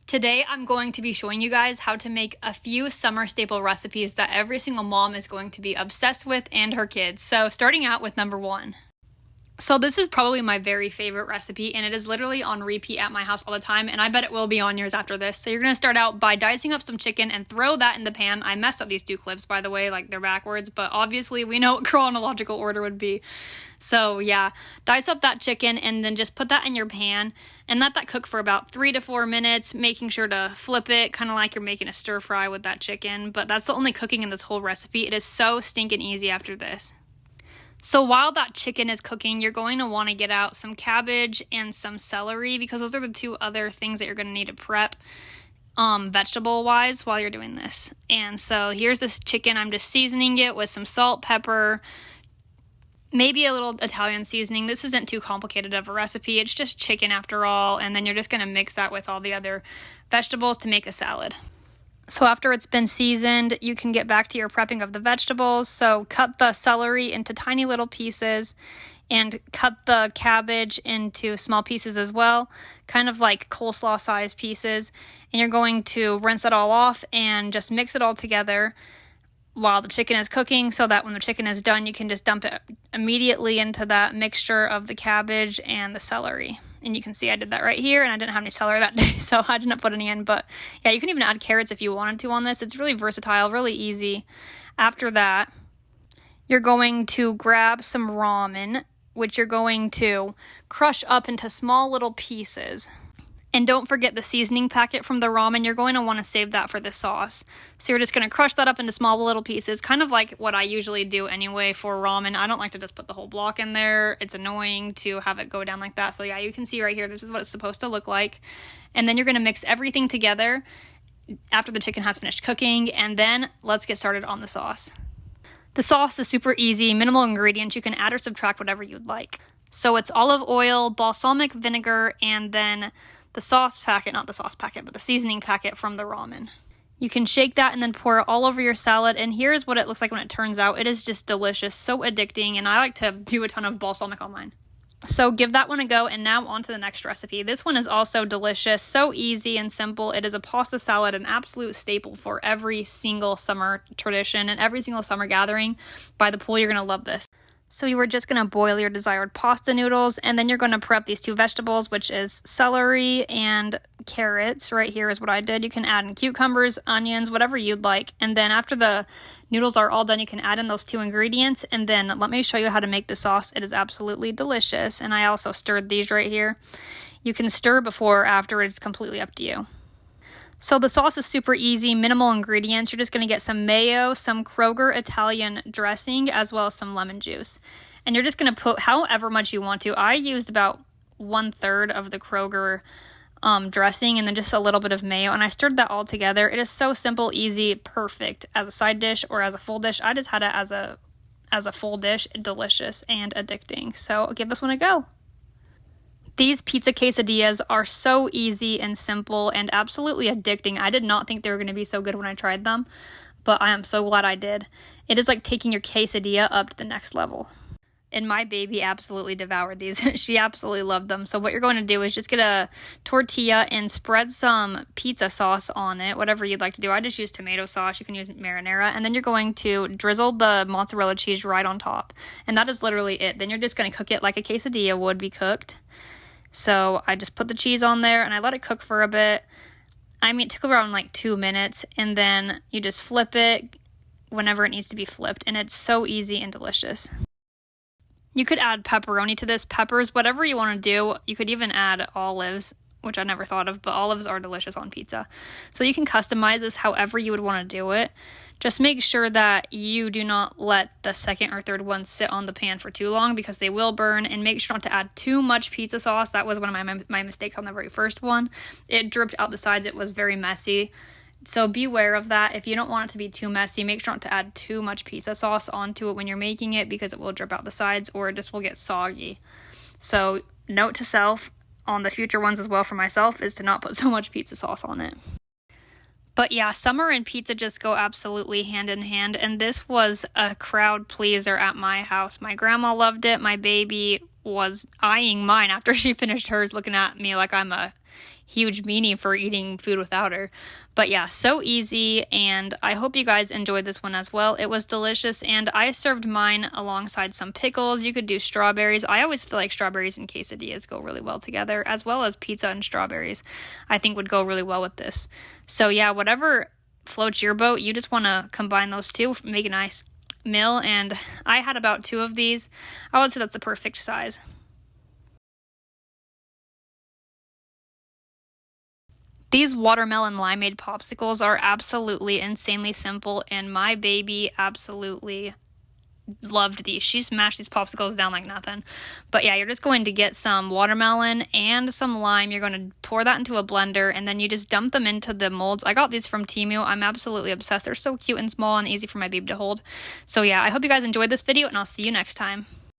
Today, I'm going to be showing you guys how to make a few summer staple recipes that every single mom is going to be obsessed with and her kids. So starting out with number one. So this is probably my very favorite recipe, and it is literally on repeat at my house all the time, and I bet it will be on yours after this. So you're going to start out by dicing up some chicken and throw that in the pan. I messed up these two clips, by the way, like they're backwards, but obviously we know what chronological order would be. So yeah, dice up that chicken and then just put that in your pan and let that cook for about 3 to 4 minutes, making sure to flip it, kind of like you're making a stir fry with that chicken, but that's the only cooking in this whole recipe. It is so stinking easy after this. So while that chicken is cooking, you're going to want to get out some cabbage and some celery because those are the two other things that you're going to need to prep vegetable-wise while you're doing this. And so here's this chicken. I'm just seasoning it with some salt, pepper, maybe a little Italian seasoning. This isn't too complicated of a recipe. It's just chicken after all. And then you're just going to mix that with all the other vegetables to make a salad. So after it's been seasoned, you can get back to your prepping of the vegetables. So cut the celery into tiny little pieces and cut the cabbage into small pieces as well, kind of like coleslaw size pieces. And you're going to rinse it all off and just mix it all together while the chicken is cooking so that when the chicken is done, you can just dump it immediately into that mixture of the cabbage and the celery. And you can see I did that right here, and I didn't have any celery that day, so I didn't put any in. But yeah, you can even add carrots if you wanted to on this. It's really versatile, really easy. After that, you're going to grab some ramen, which you're going to crush up into small little pieces. And don't forget the seasoning packet from the ramen. You're going to want to save that for the sauce. So you're just going to crush that up into small little pieces, kind of like what I usually do anyway for ramen. I don't like to just put the whole block in there. It's annoying to have it go down like that. So yeah, you can see right here, this is what it's supposed to look like. And then you're going to mix everything together after the chicken has finished cooking. And then let's get started on the sauce. The sauce is super easy, minimal ingredients. You can add or subtract whatever you'd like. So it's olive oil, balsamic vinegar, and then the sauce packet, not the sauce packet, but the seasoning packet from the ramen. You can shake that and then pour it all over your salad, and here's what it looks like when it turns out. It is just delicious, so addicting, and I like to do a ton of balsamic on mine. So give that one a go, and now on to the next recipe. This one is also delicious, so easy and simple. It is a pasta salad, an absolute staple for every single summer tradition and every single summer gathering by the pool. You're going to love this. So you are just going to boil your desired pasta noodles, and then you're going to prep these two vegetables, which is celery and carrots. Right here is what I did. You can add in cucumbers, onions, whatever you'd like. And then after the noodles are all done, you can add in those two ingredients, and then let me show you how to make the sauce. It is absolutely delicious, and I also stirred these right here. You can stir before or after. It's completely up to you. So the sauce is super easy, minimal ingredients. You're just going to get some mayo, some Kroger Italian dressing, as well as some lemon juice. And you're just going to put however much you want to. I used about 1/3 of the Kroger dressing and then just a little bit of mayo. And I stirred that all together. It is so simple, easy, perfect as a side dish or as a full dish. I just had it as a full dish, delicious and addicting. So give this one a go. These pizza quesadillas are so easy and simple and absolutely addicting. I did not think they were going to be so good when I tried them, but I am so glad I did. It is like taking your quesadilla up to the next level. And my baby absolutely devoured these. She absolutely loved them. So what you're going to do is just get a tortilla and spread some pizza sauce on it, whatever you'd like to do. I just use tomato sauce. You can use marinara. And then you're going to drizzle the mozzarella cheese right on top. And that is literally it. Then you're just going to cook it like a quesadilla would be cooked. So I just put the cheese on there and I let it cook for a bit. I mean, it took around like 2 minutes, and then you just flip it whenever it needs to be flipped, and it's so easy and delicious. You could add pepperoni to this, peppers, whatever you want to do. You could even add olives, which I never thought of, but olives are delicious on pizza. So you can customize this however you would want to do it. Just make sure that you do not let the second or third one sit on the pan for too long because they will burn, and make sure not to add too much pizza sauce. That was one of my mistakes on the very first one. It dripped out the sides. It was very messy. So beware of that. If you don't want it to be too messy, make sure not to add too much pizza sauce onto it when you're making it because it will drip out the sides or it just will get soggy. So note to self on the future ones as well for myself is to not put so much pizza sauce on it. But yeah, summer and pizza just go absolutely hand in hand, and this was a crowd pleaser at my house. My grandma loved it. My baby was eyeing mine after she finished hers, looking at me like I'm a huge meanie for eating food without her. But yeah, so easy, and I hope you guys enjoyed this one as well. It was delicious, and I served mine alongside some pickles. You could do strawberries. I always feel like strawberries and quesadillas go really well together, as well as pizza and strawberries I think would go really well with this. So yeah, whatever floats your boat, you just want to combine those two, make a nice meal, and I had about 2 of these. I would say that's the perfect size. These watermelon limeade popsicles are absolutely insanely simple, and my baby absolutely loved these. She smashed these popsicles down like nothing. But yeah, you're just going to get some watermelon and some lime. You're going to pour that into a blender, and then you just dump them into the molds. I got these from Temu. I'm absolutely obsessed. They're so cute and small and easy for my baby to hold. So yeah, I hope you guys enjoyed this video, and I'll see you next time.